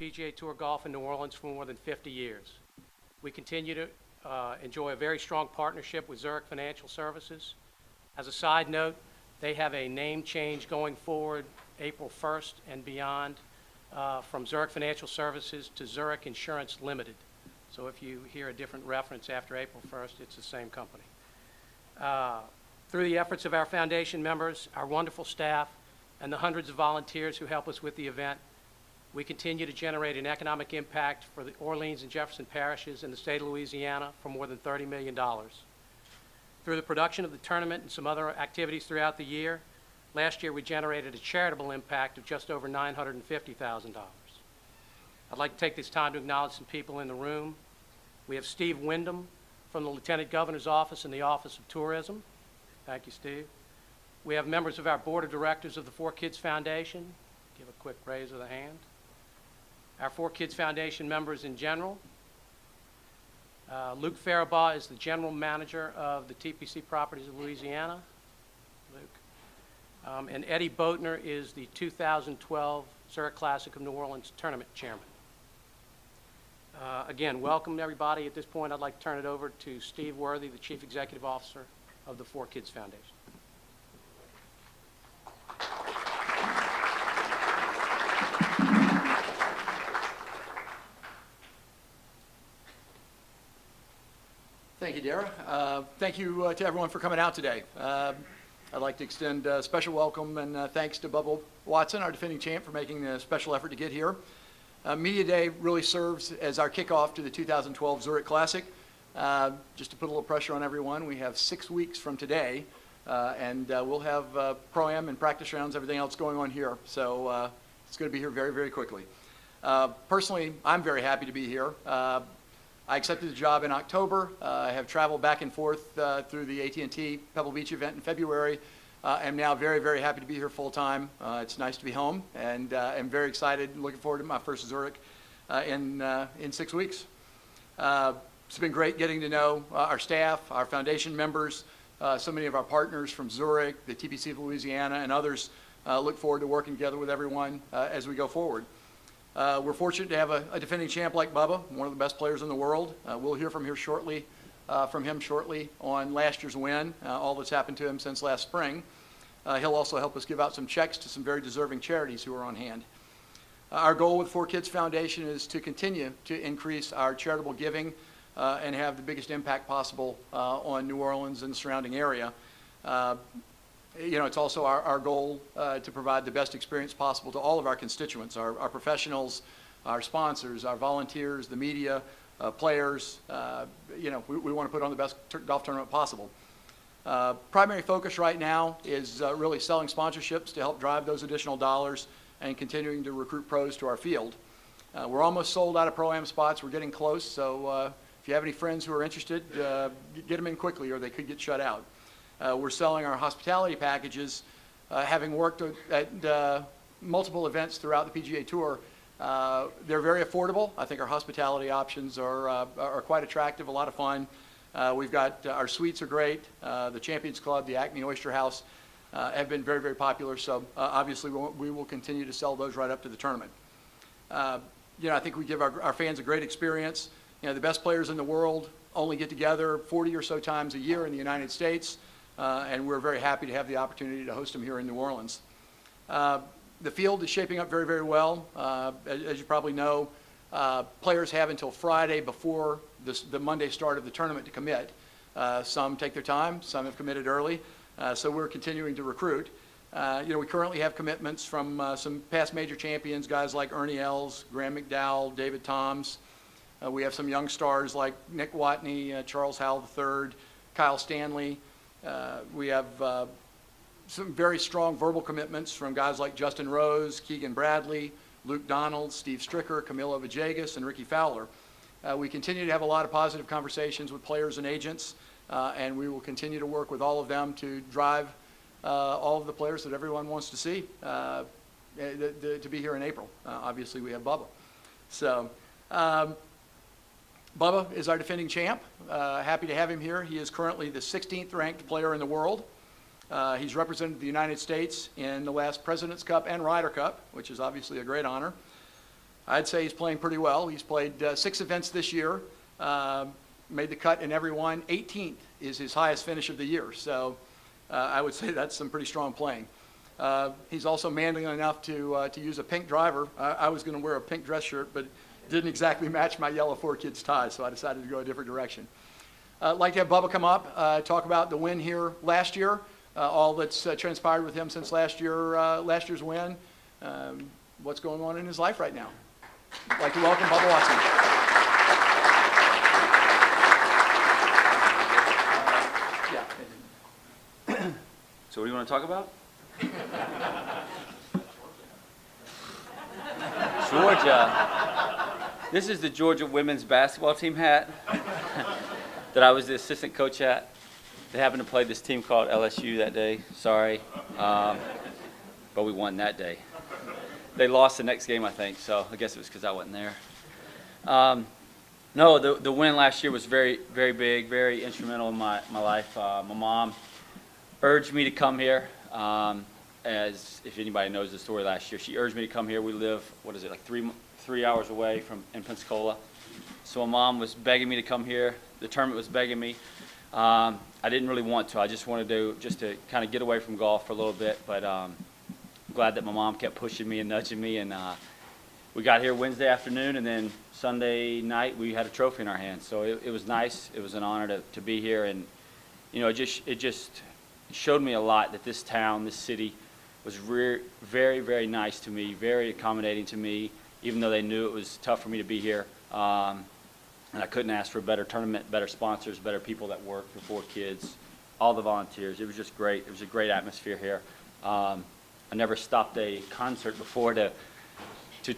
PGA Tour golf in New Orleans for more than 50 years. We continue to enjoy a very strong partnership with Zurich Financial Services. As a side note, they have a name change going forward April 1st and beyond from Zurich Financial Services to Zurich Insurance Limited. So if you hear a different reference after April 1st, it's the same company. Through the efforts of our foundation members, our wonderful staff, and the hundreds of volunteers who help us with the event, we continue to generate an economic impact for the Orleans and Jefferson parishes in the state of Louisiana for more than $30 million. Through the production of the tournament and some other activities throughout the year, last year we generated a charitable impact of just over $950,000. I'd like to take this time to acknowledge some people in the room. We have Steve Wyndham from the Lieutenant Governor's Office in the Office of Tourism. Thank you, Steve. We have members of our Board of Directors of the 4Kids Foundation. Give a quick raise of the hand. Our 4Kids Foundation members in general. Luke Faribaugh is the General Manager of the TPC Properties of Louisiana. Luke. And Eddie Boatner is the 2012 Zurich Classic of New Orleans Tournament Chairman. Again, welcome everybody. At this point, I'd like to turn it over to Steve Worthy, the Chief Executive Officer of the 4Kids Foundation. Thank you, Dara. Thank you to everyone for coming out today. I'd like to extend a special welcome and thanks to Bubba Watson, our defending champ, for making a special effort to get here. Media Day really serves as our kickoff to the 2012 Zurich Classic. Just to put a little pressure on everyone, we have 6 weeks from today, and we'll have Pro-Am and practice rounds, everything else going on here. So it's going to be here very, very quickly. Personally, I'm very happy to be here. I accepted the job in October. I have traveled back and forth through the AT&T Pebble Beach event in February. I'm now very, very happy to be here full time. It's nice to be home, and I'm very excited, looking forward to my first Zurich in 6 weeks. It's been great getting to know our staff, our foundation members, so many of our partners from Zurich, the TPC of Louisiana, and others. Look forward to working together with everyone as we go forward. We're fortunate to have a defending champ like Bubba, one of the best players in the world. We'll hear from him shortly on last year's win, all that's happened to him since last spring. He'll also help us give out some checks to some very deserving charities who are on hand. Our goal with 4Kids Foundation is to continue to increase our charitable giving and have the biggest impact possible on New Orleans and the surrounding area. You know, it's also our goal to provide the best experience possible to all of our constituents, our professionals, our sponsors, our volunteers, the media, players. You know, we want to put on the best golf tournament possible. Primary focus right now is really selling sponsorships to help drive those additional dollars and continuing to recruit pros to our field. We're almost sold out of Pro-Am spots. We're getting close, so if you have any friends who are interested, get them in quickly or they could get shut out. We're selling our hospitality packages. Having worked at multiple events throughout the PGA Tour, they're very affordable. I think our hospitality options are quite attractive, a lot of fun. We've got our suites are great. The Champions Club, the Acme Oyster House have been very, very popular. So obviously we will continue to sell those right up to the tournament. You know, I think we give our fans a great experience. You know, the best players in the world only get together 40 or so times a year in the United States. And we're very happy to have the opportunity to host them here in New Orleans. The field is shaping up very, very well. As you probably know, players have until Friday before the Monday start of the tournament to commit. Some take their time, some have committed early, so we're continuing to recruit. You know, we currently have commitments from some past major champions, guys like Ernie Els, Graham McDowell, David Toms. We have some young stars like Nick Watney, Charles Howell III, Kyle Stanley. We have some very strong verbal commitments from guys like Justin Rose, Keegan Bradley, Luke Donald, Steve Stricker, Camilo Villegas, and Ricky Fowler. We continue to have a lot of positive conversations with players and agents, and we will continue to work with all of them to drive all of the players that everyone wants to see to be here in April. Obviously, we have Bubba. So Bubba is our defending champ. Happy to have him here. He is currently the 16th ranked player in the world. He's represented the United States in the last President's Cup and Ryder Cup, which is obviously a great honor. I'd say he's playing pretty well. He's played 6 events this year, made the cut in every one. 18th is his highest finish of the year, so I would say that's some pretty strong playing. He's also manly enough to use a pink driver. I was going to wear a pink dress shirt, but it didn't exactly match my yellow 4Kids tie, so I decided to go a different direction. I'd like to have Bubba come up, talk about the win here last year, all that's transpired with him since last year's win, what's going on in his life right now. I'd like to welcome Bubba Watson. So what do you want to talk about? Georgia. This is the Georgia women's basketball team hat that I was the assistant coach at. They happened to play this team called LSU that day. Sorry. But we won that day. They lost the next game, I think, so I guess it was because I wasn't there. No, the win last year was very, very big, very instrumental in my life. My mom urged me to come here. As if anybody knows the story last year, she urged me to come here. We live, what is it, like three hours away in Pensacola. So my mom was begging me to come here. The tournament was begging me. I didn't really want to. I just wanted to kind of get away from golf for a little bit. But I'm glad that my mom kept pushing me and nudging me. And we got here Wednesday afternoon, and then Sunday night we had a trophy in our hands. So it was nice. It was an honor to be here. And you know, it just showed me a lot that this town, this city, was very, very nice to me, very accommodating to me, even though they knew it was tough for me to be here. And I couldn't ask for a better tournament, better sponsors, better people that work for 4Kids, all the volunteers. It was just great. It was a great atmosphere here. I never stopped a concert before to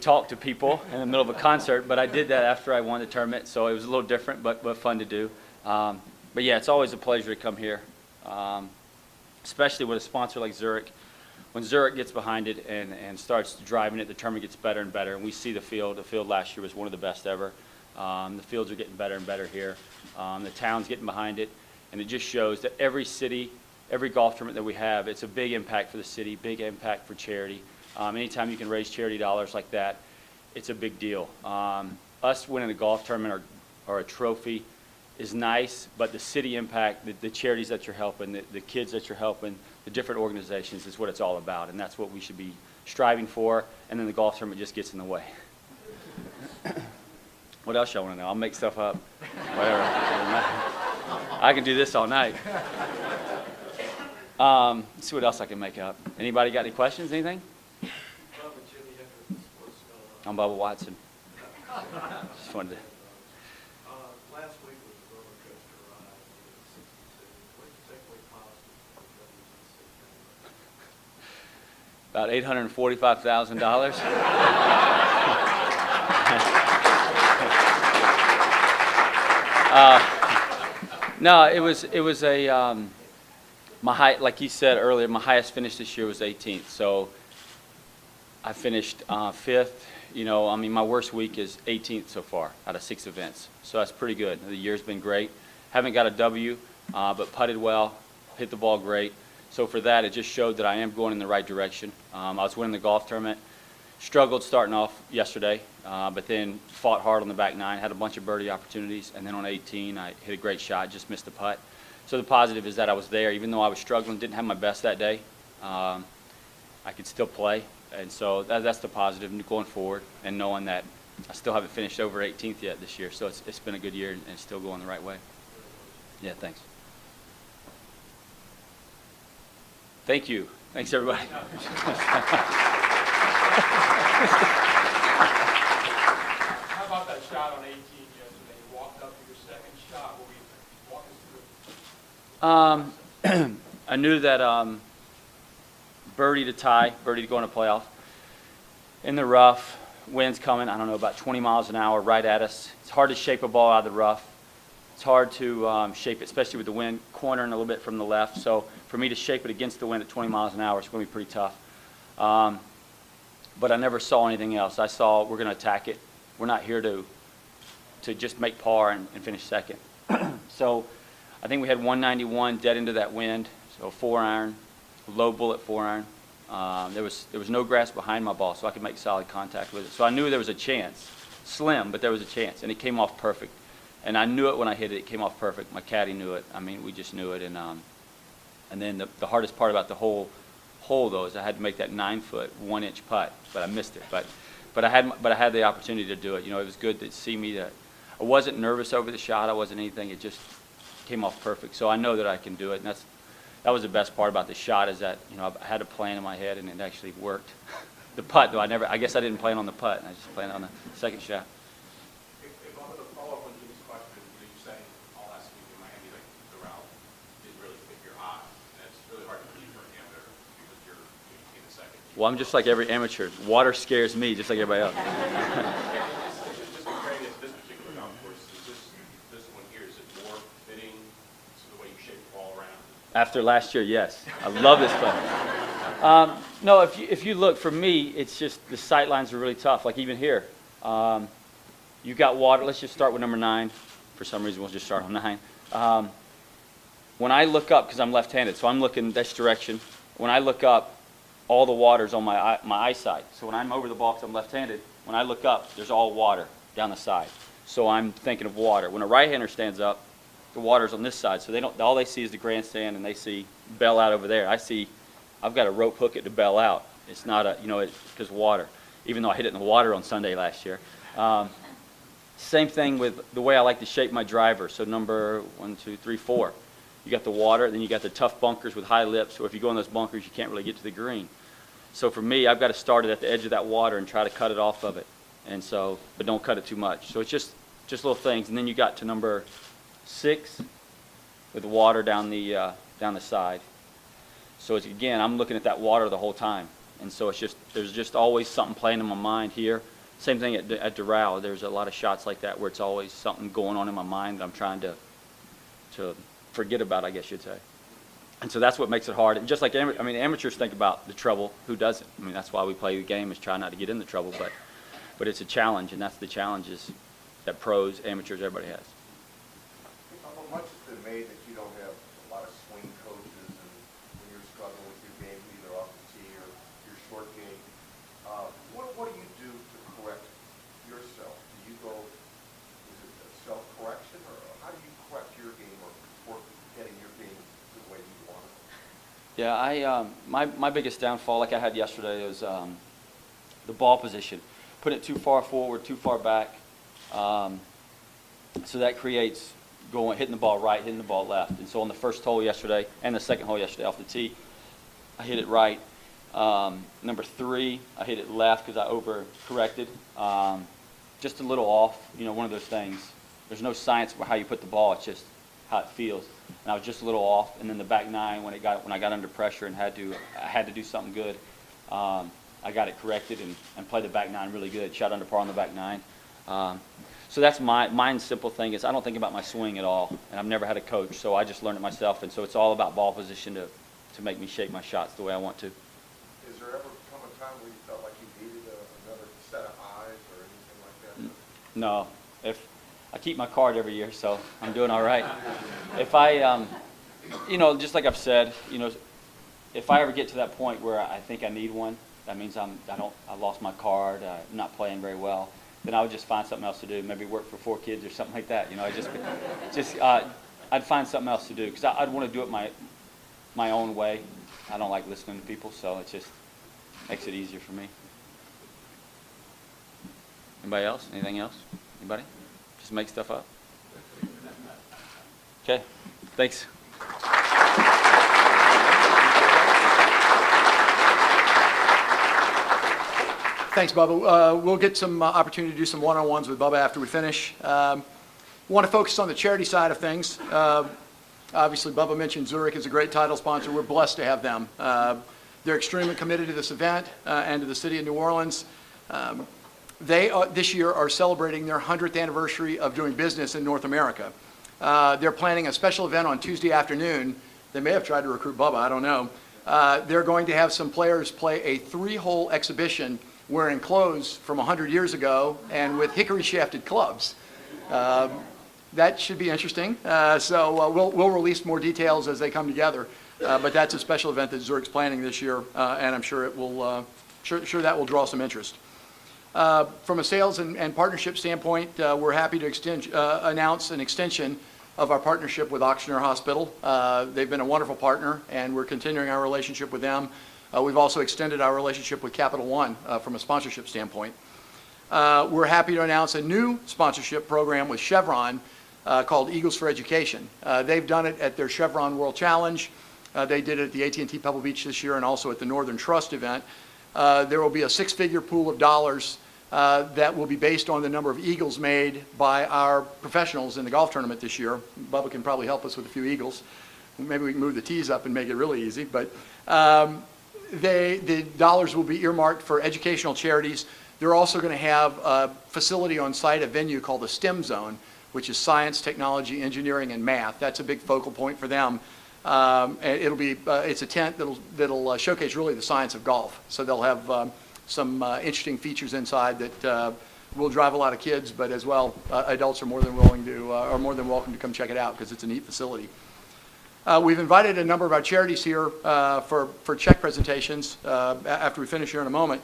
talk to people in the middle of a concert, but I did that after I won the tournament, so it was a little different, but fun to do. But yeah, it's always a pleasure to come here, especially with a sponsor like Zurich. When Zurich gets behind it and starts driving it, the tournament gets better and better. And we see the field. The field last year was one of the best ever. The fields are getting better and better here. The town's getting behind it. And it just shows that every city, every golf tournament that we have, it's a big impact for the city, big impact for charity. Anytime you can raise charity dollars like that, it's a big deal. Us winning a golf tournament or a trophy is nice, but the city impact, the charities that you're helping, the kids that you're helping, the different organizations is what it's all about, and that's what we should be striving for, and then the golf tournament just gets in the way. What else y'all want to know? I'll make stuff up, whatever. I can do this all night. Let's see what else I can make up. Anybody got any questions, anything? I'm Bubba Watson. Just wanted to... Last week was a roller coaster ride in 62. What's the takeaway positive from WC? About $845,000. No, it was a my high, like you said earlier, my highest finish this year was 18th. So I finished 5th. You know, I mean, my worst week is 18th so far out of 6 events. So that's pretty good. The year's been great. Haven't got a W, but putted well, hit the ball great. So for that, it just showed that I am going in the right direction. I was winning the golf tournament. Struggled starting off yesterday, but then fought hard on the back 9, had a bunch of birdie opportunities, and then on 18, I hit a great shot, just missed the putt. So the positive is that I was there, even though I was struggling, didn't have my best that day. I could still play. And so that's the positive going forward, and knowing that I still haven't finished over 18th yet this year. So it's been a good year and it's still going the right way. Yeah, thanks. Thank you. Thanks, everybody. How about that shot on 18 yesterday? You walked up to your second shot. What were you thinking? Walk us through. I knew that birdie to tie, birdie to go in a playoff. In the rough, wind's coming, I don't know, about 20 miles an hour right at us. It's hard to shape a ball out of the rough. It's hard to shape it, especially with the wind cornering a little bit from the left. So for me to shape it against the wind at 20 miles an hour, it's going to be pretty tough. But I never saw anything else. I saw we're going to attack it. We're not here to just make par and finish second. So I think we had 191 dead into that wind, so 4-iron. Low bullet 4-iron. There was no grass behind my ball, so I could make solid contact with it. So I knew there was a chance, slim, but there was a chance, and it came off perfect. And I knew it when I hit it. It came off perfect. My caddy knew it. I mean, we just knew it. And then the hardest part about the whole hole, though, is I had to make that 9-foot, 1-inch putt, but I missed it. But I had the opportunity to do it. You know, it was good to see me. That I wasn't nervous over the shot. I wasn't anything. It just came off perfect. So I know that I can do it, and that was the best part about the shot, is that, you know, I had a plan in my head, and it actually worked. The putt, though, I guess I didn't plan on the putt. I just planned on the second shot. If I'm going to follow up on Jimmy's question, you saying all last week in Miami, like the route didn't really fit your eye, and it's really hard to believe for an amateur because you're in the second. Well, I'm just like every amateur. Water scares me, just like everybody else. Just comparing it to this particular golf course, is this one here, is it more fitting to the way you shape the ball around? After last year, yes. I love this play. No, if you look, for me, it's just the sight lines are really tough. Like even here, you got water. Let's just start with number 9. For some reason, we'll just start on 9. When I look up, because I'm left-handed, so I'm looking this direction. When I look up, all the water's on my eyesight. So when I'm over the ball, because I'm left-handed, when I look up, there's all water down the side. So I'm thinking of water. When a right-hander stands up, the water's on this side. So all they see is the grandstand, and they see bell out over there. I've got to rope hook it to bell out. It's not because water, even though I hit it in the water on Sunday last year. Same thing with the way I like to shape my driver. So number 1, 2, 3, 4. You got the water, then you got the tough bunkers with high lips. So if you go in those bunkers, you can't really get to the green. So for me, I've got to start it at the edge of that water and try to cut it off of it. But don't cut it too much. So it's just little things. And then you got to number 6 with the water down the side. So it's, again, I'm looking at that water the whole time. And so there's just always something playing in my mind here. Same thing at Doral. There's a lot of shots like that where it's always something going on in my mind that I'm trying to forget about, I guess you'd say. And so that's what makes it hard. And just like, amateurs think about the trouble. Who doesn't? I mean, that's why we play the game, is try not to get in the trouble. But it's a challenge, and that's the challenges that pros, amateurs, everybody has. Much has been made that you don't have a lot of swing coaches, and when you're struggling with your game, either off the tee or your short game, what do you do to correct yourself? Do you go, is it a self-correction, or how do you correct your game or getting your game the way you want it? Yeah, my biggest downfall, like I had yesterday, was the ball position. Putting it too far forward, too far back. So that creates hitting the ball right, hitting the ball left. And so on the first hole yesterday and the second hole yesterday off the tee, I hit it right. Number 3, I hit it left because I over-corrected. Just a little off, one of those things. There's no science about how you put the ball, it's just how it feels. And I was just a little off. And then the back 9, when I got under pressure and I had to do something good, I got it corrected and played the back 9 really good. Shot under par on the back 9. So that's mine's simple thing is I don't think about my swing at all, and I've never had a coach, so I just learned it myself. And so it's all about ball position to make me shape my shots the way I want to. Is there ever come a time where you felt like you needed another set of eyes or anything like that? No. If I keep my card every year, so I'm doing all right. If I, just like I've said, if I ever get to that point where I think I need one, that means I lost my card, I'm not playing very well, then I would just find something else to do. Maybe work for 4 kids or something like that. I'd find something else to do because I'd want to do it my own way. I don't like listening to people, so it just makes it easier for me. Anybody else? Anything else? Anybody? Just make stuff up? Okay. Thanks. Thanks, Bubba. We'll get some opportunity to do some one-on-ones with Bubba after we finish. Want to focus on the charity side of things. Obviously, Bubba mentioned Zurich is a great title sponsor. We're blessed to have them. They're extremely committed to this event and to the city of New Orleans. They, this year, are celebrating their 100th anniversary of doing business in North America. They're planning a special event on Tuesday afternoon. They may have tried to recruit Bubba, I don't know. They're going to have some players play a 3-hole exhibition wearing clothes from 100 years ago and with hickory-shafted clubs. That should be interesting. So we'll release more details as they come together. but that's a special event that Zurich's planning this year, and I'm sure it will, sure that will draw some interest. From a sales and partnership standpoint, we're happy to announce an extension of our partnership with Auctioneer Hospital. They've been a wonderful partner, and we're continuing our relationship with them. We've also extended our relationship with Capital One from a sponsorship standpoint. We're happy to announce a new sponsorship program with Chevron called Eagles for Education. They've done it at their Chevron World Challenge. They did it at the AT&T Pebble Beach this year and also at the Northern Trust event. There will be a six-figure pool of dollars that will be based on the number of eagles made by our professionals in the golf tournament this year. Bubba can probably help us with a few eagles. Maybe we can move the tees up and make it really easy. But the dollars will be earmarked for educational charities. They're also going to have a facility on site, a venue called the STEM Zone, which is science, technology, engineering, and math. That's a big focal point for them. It'll be it's a tent that'll showcase really the science of golf. So they'll have some interesting features inside that will drive a lot of kids, but as well, adults are more than welcome to come check it out because it's a neat facility. We've invited a number of our charities here for check presentations after we finish here in a moment.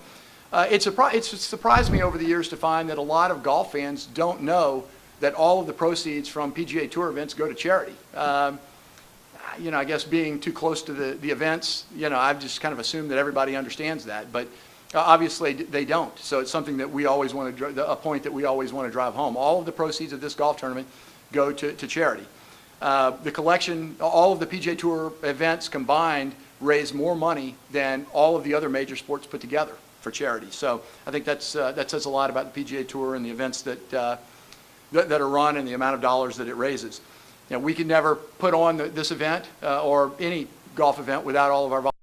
It's surprised me over the years to find that a lot of golf fans don't know that all of the proceeds from PGA Tour events go to charity. You know, I guess being too close to the events, you know, I've just kind of assumed that everybody understands that, but obviously they don't. So it's something that we always want to, a point that we always want to drive home. All of the proceeds of this golf tournament go to charity. The collection, all of the PGA Tour events combined raise more money than all of the other major sports put together for charity. So I think that says a lot about the PGA Tour and the events that are run and the amount of dollars that it raises. You know, we could never put on this event or any golf event without all of our volunteers.